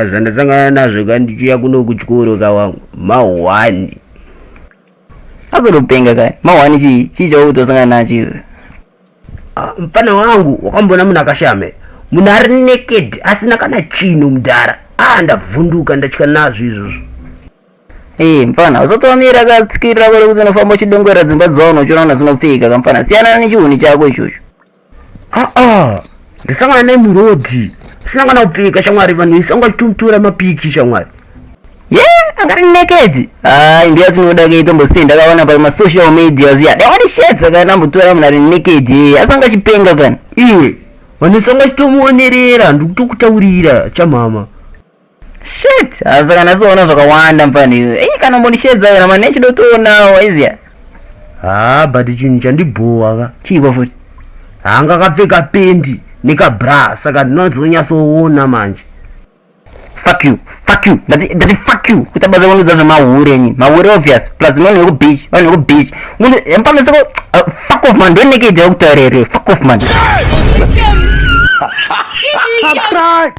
Zvandasangana nazvo kandichiya kuno kuchikoro kawangu ma1 azotopenga kani ma1 chii chautosangana nacho. Mfana wangu wakambona munhu akashame, munhu ari naked asina kana chino mudhara. Ndavhunduka ndatya nazvo izvozvo. Mfana usatomira akatsikirira kore kuti unofamba uchidongorera dzimba dzawo uchiona kuti zvinopfeka kamfana. Siyana nechihuni chako ichocho. Ndisangana naye murodhi sina kana kupfeka shamwari, vanhu isangachitutura mapiki shamwari. Angari naked. Ndiye tinoda kuitombosi ndakaona pa social media ziya. Dawani shedza kana mbutora munhu ari naked asanga chipenga kana. Iwe vanhu isangachitomuonerera ndikutokutaurira chamama. Shit, asakana soona zvakawanda mfana iwe. Kana mbonishedza kana mane chidotonawo waiziya. But chinhu chandibhowa ka. Chiko futi. Anga kapfeka pendi nekabra saka ndinozonyatsoona manje. Fuck you. Ndati fuck you. Kutabaza vanhu zvamahure ni. Mahure obvious. Plus vanhu veku beach. Munhu empamwe sako fuck off man. Don't naked yakutaurere. Fuck off man. Subscribe.